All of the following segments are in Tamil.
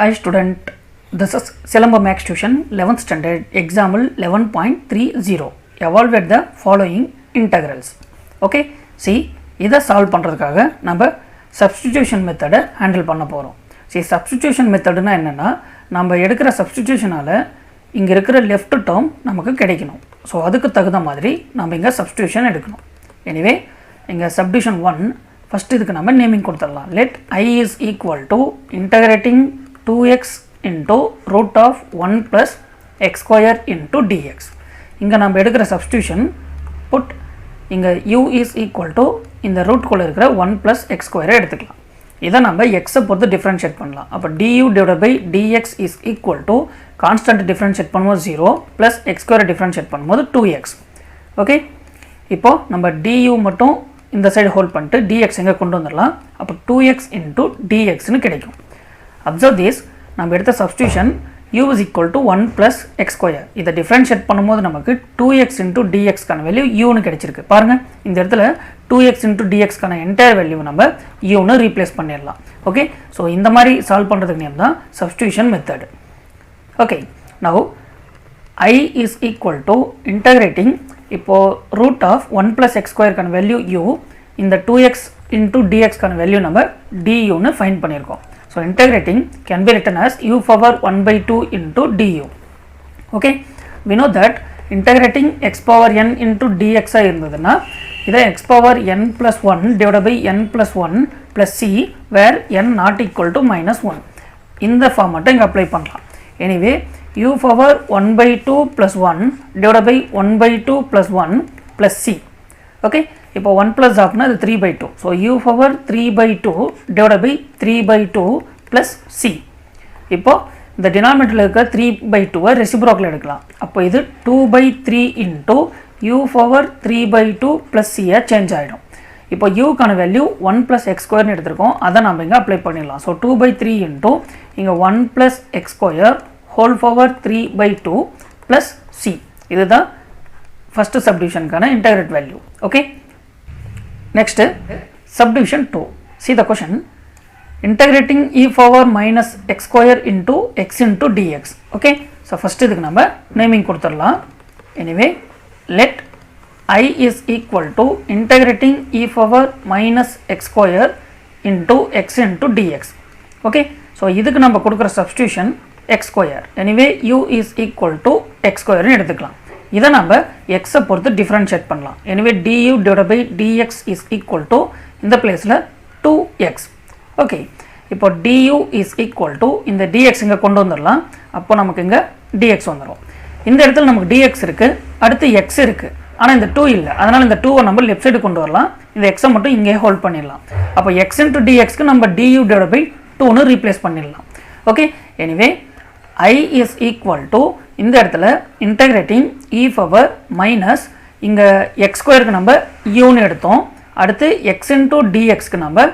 Hi student, this is Silamba Max Tuition 11th standard example 11.30. Evaluate the following integrals. Okay, see, இதை சால்வ் பண்ணுறதுக்காக நம்ம சப்ஸ்டிடியூஷன் மெத்தடை ஹேண்டில் பண்ண போகிறோம். சரி, சப்ஸ்டிடியூஷன் மெத்தடுனா என்னென்னா, நம்ம எடுக்கிற சப்ஸ்டிடியூஷனால் இங்கே இருக்கிற லெஃப்ட் டேர்ம் நமக்கு கிடைக்கணும். ஸோ அதுக்கு தகுந்த மாதிரி நம்ம இங்கே சப்ஸ்டிடியூஷன் எடுக்கணும். எனிவே இங்கே சப்டிவிஷன் 1 ஃபஸ்ட்டு இதுக்கு நம்ம நேமிங் கொடுத்துடலாம். Let I is equal to integrating 2x into root of 1 plus x square into dx. இங்கே நம்ம எடுக்கிற சப்ஸ்டிடியூஷன் புட் இங்கே u is equal to இந்த ரூட்குள்ளே இருக்கிற 1 plus x square எடுத்துக்கலாம். இதை நம்ம எக்ஸை பொறுத்து டிஃப்ரென்ஷியேட் பண்ணலாம். அப்போ du divided by dx is equal to constant differentiate பண்ணும்போது 0 plus x square டிஃப்ரென்ஷியேட் பண்ணும்போது 2x. ஓகே, இப்போது நம்ம du மட்டும் இந்த சைடு ஹோல்ட் பண்ணிட்டு dx எங்கே கொண்டு வந்துடலாம். அப்போ 2x into dxன்னு கிடைக்கும். அப்சர்வ் திஸ், நம்ம எடுத்த substitution u is equal to 1 plus x square. இதை டிஃப்ரென்ஷியேட் பண்ணும்போது நமக்கு 2x into dxக்கான வேல்யூ uன்னு கிடைச்சிருக்கு. பாருங்கள், இந்த இடத்துல 2x into dxக்கான என்டையர் வேல்யூ நம்ம uன்னு ரீப்ளேஸ் பண்ணிடலாம். ஓகே, ஸோ இந்த மாதிரி சால்வ் பண்ணுறதுக்கு நேம் தான் substitution method. Okay, now I is equal to integrating இப்போது ரூட் ஆஃப் 1 plus x ஸ்கொயருக்கான வேல்யூ u, இந்த 2x into dxக்கான வேல்யூ நம்ம duன்னு ஃபைண்ட் பண்ணியிருக்கோம். So integrating can be written as u power 1 by 2 into du. Okay, we know that integrating x power n into dx இருந்ததுன்னா இதை x power n plus 1 divided by n plus 1 plus c where n not equal to minus 1 இந்த ஃபார்மேட்டை இங்கே அப்ளை பண்ணலாம். Anyway u power 1 by 2 plus 1 divided by 1 by 2 plus 1 plus c. Okay, இப்போ 1 plus ஆப்னா இது 3 by 2. So u power 3 by 2 divided by 3 by 2 plus c. இப்போ இந்த டினாமினேட்டரில் இருக்கிற 3 by 2 ரெசிப்ரோக்கில் எடுக்கலாம். அப்போ இது 2 by 3 into u power 3 by 2 plus c change ஆகிடும். இப்போ uக்கான வேல்யூ 1 plus x ஸ்கொயர்னு எடுத்திருக்கோம், அதை நம்ம இங்கே அப்ளை பண்ணிடலாம். ஸோ 2 by 3 into இங்கே 1 plus x square whole power 3 by 2 plus c. இதுதான் ஃபர்ஸ்ட் சப்டிவிஷனுக்கான integrate value. Okay, next subdivision 2. see the question, integrating e power minus x square into x into dx. Okay, so first இதுக்கு நம்ம நேமிங் கொடுத்துடலாம். Anyway let I is equal to integrating e power minus x square into x into dx. Okay, so இதுக்கு நம்ம கொடுக்குற substitution x square. Anyway u is equal to x square எடுத்துக்கலாம். இதை நம்ம எக்ஸை பொறுத்து டிஃப்ரென்ஷியேட் பண்ணலாம். Anyway du divided by dx is equal to இந்த பிளேஸில் 2x. ஓகே, இப்போ du is equal to இந்த dx இங்கே கொண்டு வந்துடலாம். அப்போ நமக்கு இங்கே dx வந்துடும். இந்த இடத்துல நமக்கு dx இருக்குது, அடுத்து x இருக்குது, ஆனால் இந்த 2 இல்லை. அதனால் இந்த 2வை நம்ம லெஃப்ட் சைடு கொண்டு வரலாம். இந்த எக்ஸை மட்டும் இங்கே ஹோல்ட் பண்ணிடலாம். அப்போ x into dxக்கு நம்ம du divided by 2ன்னு ரீப்ளேஸ் பண்ணிடலாம். Okay, anyway I is equal to இந்த இடத்துல integrating e power minus இங்கே x ஸ்கொயருக்கு நம்ம uன்னு எடுத்தோம், அடுத்து x into dxக்கு நம்ம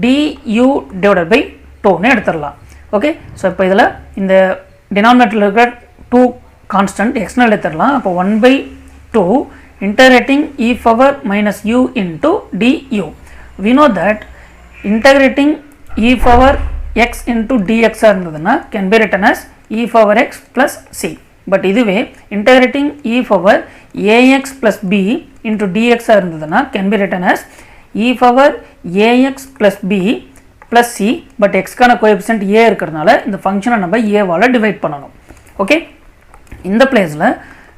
du divided by 2ன்னு எடுத்துடலாம். ஓகே, ஸோ இப்போ இதில் இந்த டினாமினேட்டரில் இருக்கிற 2 கான்ஸ்டன்ட் எக்ஸ்னல் எடுத்துடலாம். அப்போ 1 by 2 integrating e power minus u into du. we know that integrating e power x into dx இருந்ததுன்னா can be written as e power x plus c. But இதுவே integrating e power ax plus b into dx இருந்ததுன்னா can be written as e power ax plus b plus c. But xக்கான கோஎஃபிஷியன்ட் a இருக்கிறதுனால இந்த ஃபங்க்ஷனை நம்ம a-வால் டிவைட் பண்ணணும். ஓகே, இந்த பிளேஸில்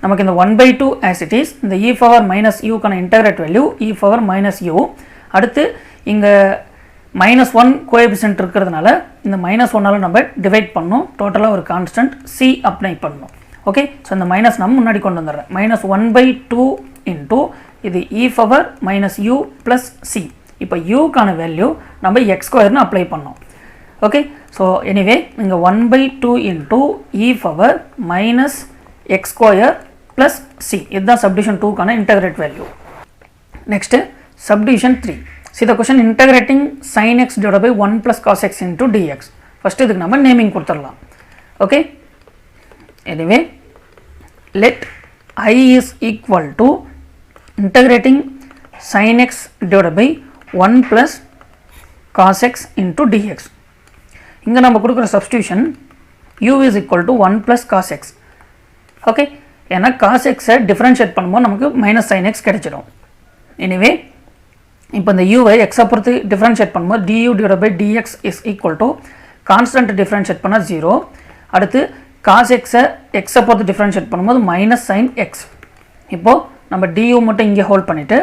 நமக்கு இந்த 1 by 2 as it is, இந்த e power minus u-க்கான integrate value e power minus u, அடுத்து இங்கே -1 கோஎஃபிஷியன்ட் இருக்கிறதுனால இந்த -1ஆல் நம்ம டிவைட் பண்ணணும். டோட்டலாக ஒரு கான்ஸ்டன்ட் c அப்ளை பண்ணணும். ஓகே, ஸோ இந்த மைனஸ் நம்ம முன்னாடி கொண்டு வந்துடுறேன். -1 by 2 into இது e power minus u plus c. இப்போ uக்கான வேல்யூ நம்ம x ஸ்கொயர்னு அப்ளை பண்ணோம். ஓகே, ஸோ எனிவே இங்கே 1 by 2 into e power minus x square plus c. இதுதான் சப்டிவிஷன் 2க்கான integrate value. Next subdivision 3. see the question, integrating sin x divided by 1 plus cos x into dx. First இதுக்கு நம்ம நேமிங் கொடுத்துடலாம். Okay, anyway let I is equal to integrating sin x divided by 1 plus cos x into dx. இங்கே நம்ம கொடுக்குற substitution u is equal to 1 plus cos x. Okay, ஏன்னா cos x டிஃப்ரென்ஷியேட் பண்ணும்போது நமக்கு மைனஸ் sin x கிடைச்சிடும். எனிவே இப்போ இந்த u ஐ x பொறுத்து டிஃப்ரென்ஷியேட் பண்ணும்போது du divided by dx is equal to constant differentiate பண்ணால் 0. அடுத்து cos x பொறுத்து டிஃப்ரென்ஷியேட் பண்ணும்போது மைனஸ் sin x. இப்போது நம்ம du மட்டும் இங்கே ஹோல்ட் பண்ணிவிட்டு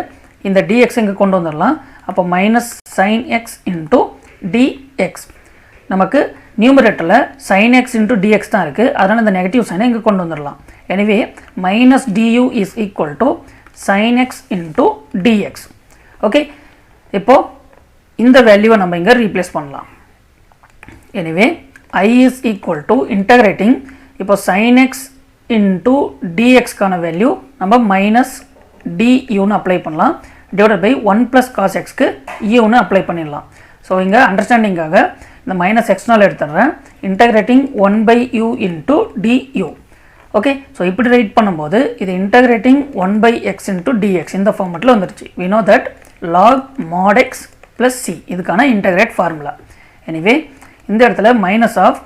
இந்த dx இங்கே கொண்டு வந்துடலாம். அப்போ minus sin x into dx. நமக்கு நியூமரேட்டரில் sin x into dx தான் இருக்குது. அதனால் இந்த நெகட்டிவ் சைனை இங்கே கொண்டு வந்துடலாம். எனவே minus du is equal to sin x into dx. Okay, இப்போது இந்த வேல்யூவை நம்ம இங்கே ரீப்ளேஸ் பண்ணலாம். எனவே I is equal to integrating இப்போ sin x into dx கான வேல்யூ நம்ம மைனஸ் duன்னு அப்ளை பண்ணலாம். டிவைடட் பை 1 plus cos xக்கு uன்னு அப்ளை பண்ணிடலாம். ஸோ இங்கே அண்டர்ஸ்டாண்டிங்காக இந்த மைனஸ் எக்ஸ்னால் எடுத்துடுறேன். Integrating 1 by u into du. Okay, so இப்படி ரைட் பண்ணும்போது இது integrating 1 by x into dx இந்த ஃபார்மெட்டில் வந்துருச்சு. we know that log mod x plus c இதுக்கான இன்டகிரேட் ஃபார்முலா. எனிவே இந்த இடத்துல minus of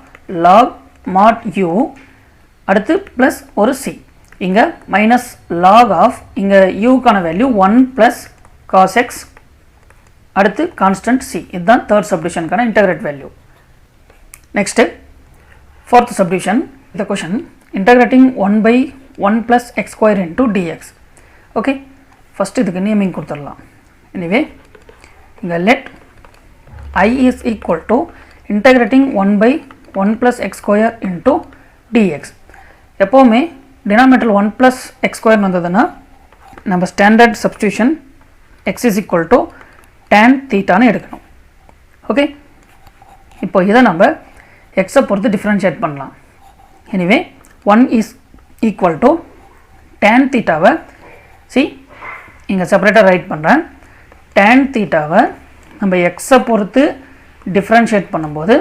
log mod u அடுத்து ப்ளஸ் ஒரு c. இங்கே மைனஸ் log ஆஃப் இங்கே uக்கான வேல்யூ 1 plus cos x அடுத்து கான்ஸ்டன்ட் c. இதுதான் தேர்ட் சப்டிவிஷனுக்கான integrate value. Next fourth subdivision. இந்த question integrating 1 by 1 plus x square into dx. ஓகே, ஃபஸ்ட்டு இதுக்கு நேமிங் கொடுத்துடலாம். எனிவே இங்கே let I is equal to integrating 1 by 1 plus x square into dx. எப்போவுமே டினாமினேட்டர் 1 plus x square வந்ததுன்னா நம்ம standard substitution x is equal to tan தீட்டான்னு எடுக்கணும். ஓகே, இப்போ இதை நம்ம எக்ஸை பொறுத்து டிஃப்ரென்ஷியேட் பண்ணலாம். Anyway 1 is equal to tan தீட்டாவை இங்கே செப்பரேட்டாக ரைட் பண்ணுறேன். tan தீட்டாவை நம்ம எக்ஸை பொறுத்து டிஃப்ரென்ஷியேட் பண்ணும்போது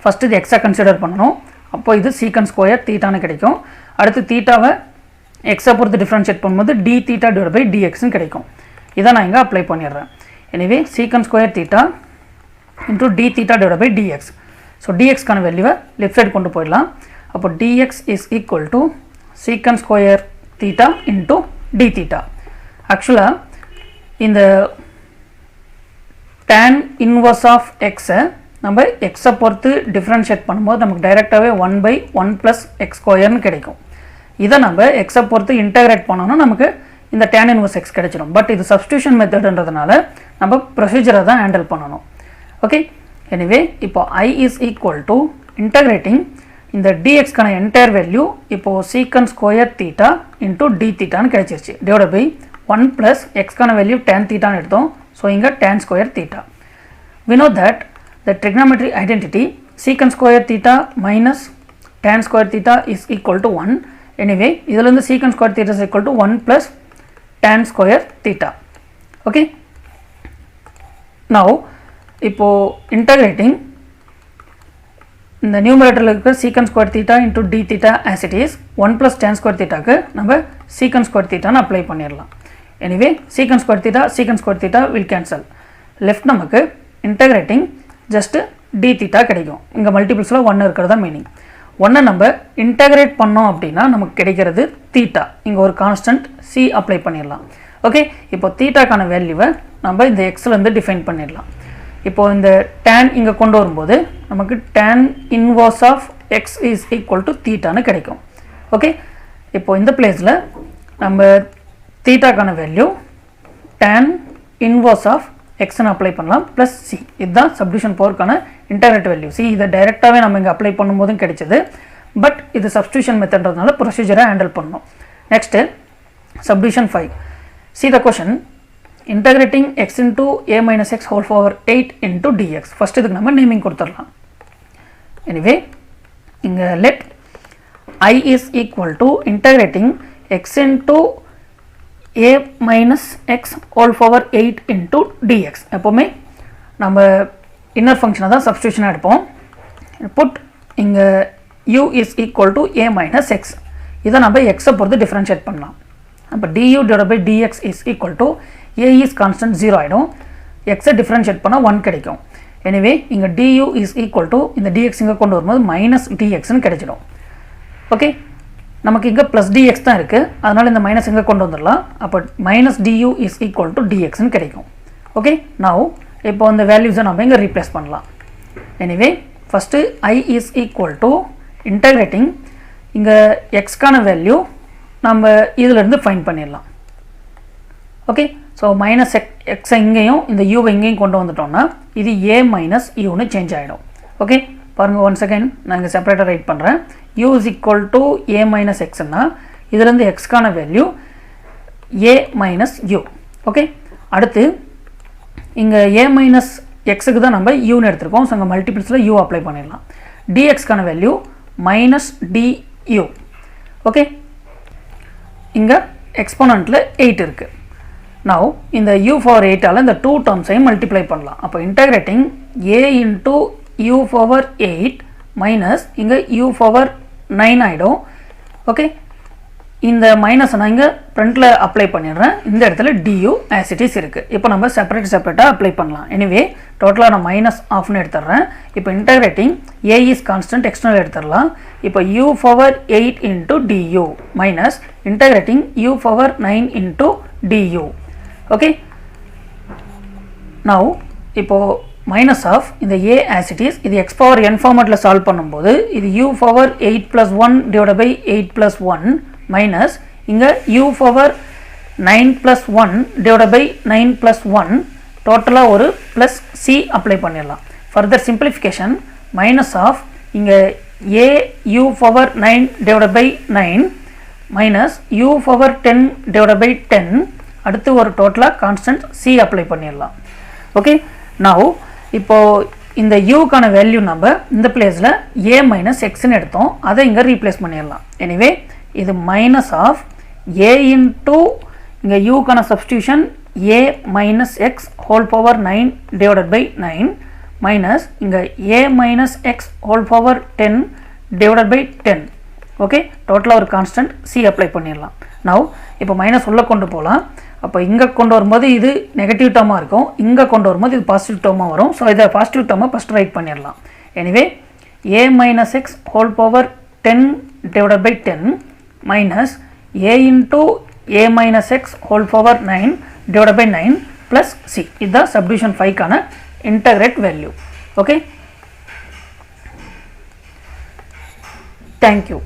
ஃபஸ்ட்டு இது எக்ஸை கன்சிடர் பண்ணணும். அப்போ இது சீக்கன் ஸ்கொயர் தீட்டான்னு கிடைக்கும். அடுத்து தீட்டாவை எக்ஸை பொறுத்து டிஃப்ரென்ஷியேட் பண்ணும்போது டி தீட்டா டிவைட் பை டிஎக்ஸ்னு கிடைக்கும். இதை நான் இங்கே அப்ளை பண்ணிடுறேன். எனவே secant square theta into d theta divide by d x. So டிஎக்ஸ்க்கான வேல்யூவை லெஃப்ட் சைடு கொண்டு போயிடலாம். அப்போ d x is equal to secant square theta into d theta. ஆக்சுவலாக இந்த tan இன்வர்ஸ் ஆஃப் எக்ஸை நம்ம எக்ஸை பொறுத்து டிஃப்ரென்ஷியேட் பண்ணும்போது நமக்கு டைரெக்டாகவே 1 by 1 plus x ஸ்கொயர்னு கிடைக்கும். இதை நம்ம எக்ஸை பொறுத்து இன்டகிரேட் பண்ணோன்னா நமக்கு இந்த tan இன்வர்ஸ் எக்ஸ் கிடைச்சிடும். பட் இது சப்ஸ்டியூஷன் மெத்தட்ன்றதுனால நம்ம ப்ரொசீஜரை தான் ஹேண்டில் பண்ணணும். ஓகே, எனிவே இப்போ I is equal to integrating இந்த dxக்கான என்டையர் வேல்யூ இப்போது secant square theta into d தீட்டான்னு கிடைச்சிருச்சு. டிவைட் பை 1 plus எக்ஸ்க்கான வேல்யூ tan தீட்டான்னு எடுத்தோம். ஸோ இங்கே tan square theta. we know that the trigonometry identity secant square theta minus tan square theta is equal to 1. Anyway, இதிலிருந்து secant square theta is equal to 1 plus tan square theta. Okay. Now, இப்போ integrating இந்த நியூமரேட்டரில் இருக்கிற secant square theta into d theta as it is 1 plus tan square thetaக்கு நம்ம secant square thetaன்னு அப்ளை பண்ணிடலாம். Anyway, secant square theta will cancel. Left நமக்கு integrating ஜஸ்ட்டு டி தீட்டா கிடைக்கும். இங்கே மல்டிபிள்ஸில் 1 இருக்கிறதா மீனிங். 1 நம்ம இன்டகிரேட் பண்ணோம் அப்படின்னா நமக்கு கிடைக்கிறது தீட்டா. இங்கே ஒரு கான்ஸ்டன்ட் சி அப்ளை பண்ணிடலாம். ஓகே, இப்போ தீட்டாக்கான வேல்யூவை நம்ம இந்த எக்ஸ்லேருந்து டிஃபைன் பண்ணிடலாம். இப்போது இந்த tan இங்கே கொண்டு வரும்போது நமக்கு tan inverse of x is equal to தீட்டான்னு கிடைக்கும். ஓகே, இப்போது இந்த பிளேஸில் நம்ம தீட்டாக்கான வேல்யூ tan இன்வர்ஸ் ஆஃப் எக்ஸ்ன்னு அப்ளை பண்ணலாம் ப்ளஸ் சி. இதுதான் சப்டிவிஷன் பவருக்கான இன்டகிரேட் வேல்யூ. சி இதை டைரெக்டாகவே நம்ம இங்கே அப்ளை பண்ணும்போதும் கிடைச்சது. பட் இது சப்ஸ்டியூஷன் மெத்தட்ன்றதுனால ப்ரொசீஜரை ஹேண்டில் பண்ணணும். Next subdivision 5. See the question integrating x into a minus x whole power 8 into d x. First இதுக்கு நம்ம நேமிங் கொடுத்துடலாம். எனிவே இங்கே let I is equal to integrating x into a minus x whole power 8 into dx. எப்போவுமே நம்ம இன்னர் ஃபங்க்ஷனை தான் சப்ஸ்டியூஷனாக எடுப்போம். புட் இங்கே u is equal to a minus x. இதை நம்ம எக்ஸை பொறுத்து டிஃப்ரென்ஷியேட் பண்ணலாம். அப்போ du divided by dx is equal to a is constant 0 ஆகிடும். எக்ஸை டிஃப்ரென்ஷியேட் பண்ணால் 1 கிடைக்கும். எனவே இங்கே du இஸ் ஈக்குவல் டு இந்த dx இங்கே கொண்டு வரும்போது மைனஸ் dxன்னு கிடைச்சிடும். ஓகே, நமக்கு இங்கே ப்ளஸ் dx தான் இருக்குது, அதனால் இந்த மைனஸ் இங்கே கொண்டு வந்துடலாம். அப்போ minus du is equal to dxன்னு கிடைக்கும். ஓகே, நவ் இப்போ அந்த வேல்யூஸை நம்ம இங்கே ரீப்ளேஸ் பண்ணலாம். எனவே first I is equal to integrating இங்கே எக்ஸ்க்கான வேல்யூ நம்ம இதிலேருந்து ஃபைண்ட் பண்ணிடலாம். ஓகே, ஸோ மைனஸ் எக்ஸை இங்கேயும் இந்த யூவை இங்கேயும் கொண்டு வந்துட்டோம்னா இது a மைனஸ் யூன்னு சேஞ்ச் ஆகிடும். ஓகே, பாருங்கள், ஒன் செகண்ட் நான் இங்கே செப்பரேட்டாக ரைட் பண்ணுறேன். u is equal to a minus எக்ஸ்னா இதுலேருந்து எக்ஸ்க்கான value a minus u. Okay, அடுத்து இங்கே a மைனஸ் எக்ஸுக்கு தான் நம்ம யூன்னு எடுத்துருக்கோம். ஸோ இங்கே மல்டிபிள்ஸில் u அப்ளை பண்ணிடலாம். dxக்கான வேல்யூ மைனஸ் du. ஓகே, இங்கே எக்ஸ்போனண்ட்டில் 8 இருக்குது. நவ் இந்த u பவர் 8ஆல் இந்த 2 டேர்ம்ஸையும் மல்டிப்ளை பண்ணலாம். அப்போ integrating a into u power 8 minus இங்கே u பவர் 9 ஆகிடும். ஓகே, இந்த மைனஸ் நான் இங்கே ஃப்ரண்ட்டில் அப்ளை பண்ணிடுறேன். இந்த இடத்துல du as it is இருக்குது. இப்போ நம்ம செப்பரேட்டாக அப்ளை பண்ணலாம். எனவே டோட்டலாக நான் மைனஸ் ஆஃப்னு எடுத்துடுறேன். இப்போ integrating a is constant external எடுத்துடலாம். இப்போ u power 8 into du minus integrating u power 9 into du. Okay, now இப்போது மைனஸ் ஆஃப் இந்த a as it is இது x பவர் n ஃபார்மேட்டில் சால்வ் பண்ணும்போது இது u power 8 + 1 divide by 8 + 1 minus இங்கே u பவர் 9 + 1 டிவைட் பை 9 + 1 டோட்டலாக ஒரு ப்ளஸ் c அப்ளை பண்ணிடலாம். ஃபர்தர் சிம்பிளிஃபிகேஷன் மைனஸ் ஆஃப் இங்கே a u power 9 divide by 9 minus u power 10 divide by 10 அடுத்து ஒரு டோட்டலாக கான்ஸ்டன்ட் c அப்ளை பண்ணிடலாம். ஓகே, நவ் இப்போது இந்த யூக்கான வேல்யூ நம்ம இந்த பிளேஸில் a மைனஸ் எக்ஸ்ன்னு எடுத்தோம், அதை இங்கே ரீப்ளேஸ் பண்ணிடலாம். எனவே இது மைனஸ் ஆஃப் a இன்ட்டு இங்கே யூக்கான substitution a minus x whole power 9 divided by 9 minus இங்கே a minus x whole power 10 divided by 10. Okay, டோட்டலாக ஒரு கான்ஸ்டன்ட் c அப்ளை பண்ணிடலாம். நவ் இப்போ மைனஸ் உள்ளே கொண்டு போகலாம். அப்போ இங்கே கொண்டு வரும்போது இது நெகட்டிவ் டேர்மாக இருக்கும், இங்கே கொண்டு வரும்போது இது பாசிட்டிவ் டேர்மாக வரும். ஸோ இதை பாசிட்டிவ் டேர்மை ஃபஸ்ட் ரைட் பண்ணிடலாம். எனவே a minus x whole power 10 divided by 10 minus a into a minus x whole power 9 divided by 9 plus c. இதுதான் சப்டிவிஷன் 5க்கான இன்டகிரேட் வேல்யூ. Okay, thank you.